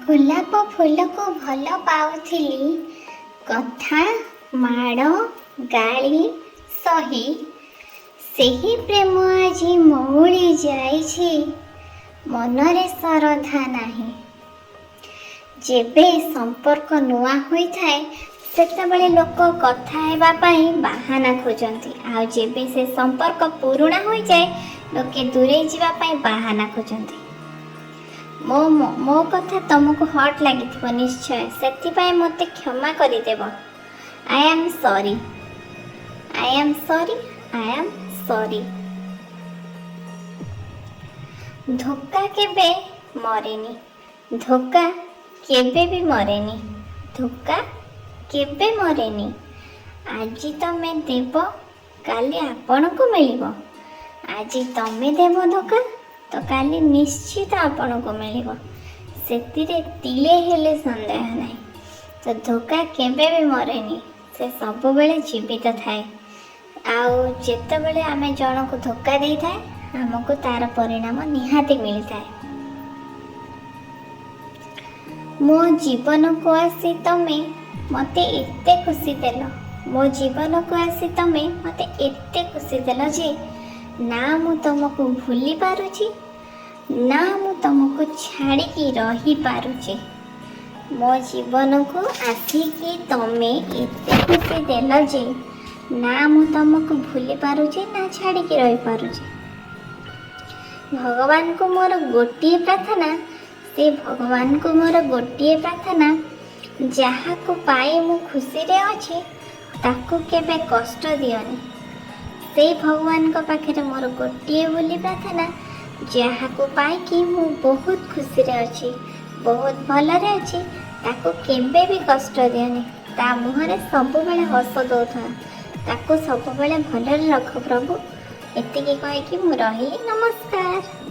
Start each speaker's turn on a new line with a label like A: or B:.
A: ଗୋଲାପ ଫୁଲକୁ ଭଲ ପାଉଥିଲି, କଥା ମାଡ଼ ଗାଳି ସହି ସେହି ପ୍ରେମ ଆଜି ମଉଳି ଯାଇଛି, ମନରେ ଶ୍ରଦ୍ଧା ନାହିଁ। ଯେବେ ସମ୍ପର୍କ ନୂଆ ହୋଇଥାଏ ସେତେବେଳେ ଲୋକ କଥା ହେବା ପାଇଁ ବାହାନା ଖୋଜନ୍ତି, ଆଉ ଯେବେ ସେ ସମ୍ପର୍କ ପୁରୁଣା ହୋଇଯାଏ ଲୋକେ ଦୂରେଇ ଯିବା ପାଇଁ ବାହାନା ଖୋଜନ୍ତି। ମୋ କଥା ତମକୁ ହଟ୍ ଲାଗିଥିବ ନିଶ୍ଚୟ, ସେଥିପାଇଁ ମୋତେ କ୍ଷମା କରିଦେବ। I am sorry, I am sorry, I am sorry. ଧୋକା କେବେ ମରେନି, ଧୋକା କେବେ ବି ମରେନି, ଧୋକା କେବେ ମରେନି। ଆଜି ତମେ ଦେବ କାଲି ଆପଣଙ୍କୁ ମିଳିବ, ଆଜି ତମେ ଦେବ ଧୋକା ତ କାଲି ନିଶ୍ଚିତ ଆପଣଙ୍କୁ ମିଳିବ, ସେଥିରେ ତିଳେ ହେଲେ ସନ୍ଦେହ ନାହିଁ। ତ ଧୋକା କେବେ ବି ମରେନି, ସେ ସବୁବେଳେ ଜୀବିତ ଥାଏ। ଆଉ ଯେତେବେଳେ ଆମେ ଜଣକୁ ଧୋକା ଦେଇଥାଏ ଆମକୁ ତାର ପରିଣାମ ନିହାତି ମିଳିଥାଏ। ମୋ ଜୀବନକୁ ଆସି ତମେ ମୋତେ ଏତେ ଖୁସି ଦେଲ, ମୋ ଜୀବନକୁ ଆସି ତମେ ମୋତେ ଏତେ ଖୁସି ଦେଲ ଯେ ନା ମୁଁ ତମକୁ ଭୁଲି ପାରୁଛି, ନା ମୁଁ ତମକୁ ଛାଡ଼ିକି ରହିପାରୁଛି। ମୋ ଜୀବନକୁ ଆସିକି ତମେ ଏତେ ଖୁସି ଦେଲ ଯେ ନା ମୁଁ ତମକୁ ଭୁଲି ପାରୁଛି, ନା ଛାଡ଼ିକି ରହିପାରୁଛି। ଭଗବାନଙ୍କୁ ମୋର ଗୋଟିଏ ପ୍ରାର୍ଥନା, ସେ ଭଗବାନଙ୍କୁ ମୋର ଗୋଟିଏ ପ୍ରାର୍ଥନା, ଯାହାକୁ ପାଇ ମୁଁ ଖୁସିରେ ଅଛି ତାକୁ କେବେ କଷ୍ଟ ଦିଅନି। ସେଇ ଭଗବାନଙ୍କ ପାଖରେ ମୋର ଗୋଟିଏ ବୋଲି ପ୍ରାର୍ଥନା, ଯାହାକୁ ପାଇକି ମୁଁ ବହୁତ ଖୁସିରେ ଅଛି, ବହୁତ ଭଲରେ ଅଛି, ତାକୁ କେବେ ବି କଷ୍ଟ ଦିଅନି। ତା ମୁହଁରେ ସବୁବେଳେ ହସ ଦଉଥା, ତାକୁ ସବୁବେଳେ ଭଲରେ ରଖ ପ୍ରଭୁ। ଏତିକି କହିକି ମୁଁ ରହିଲି, ନମସ୍କାର।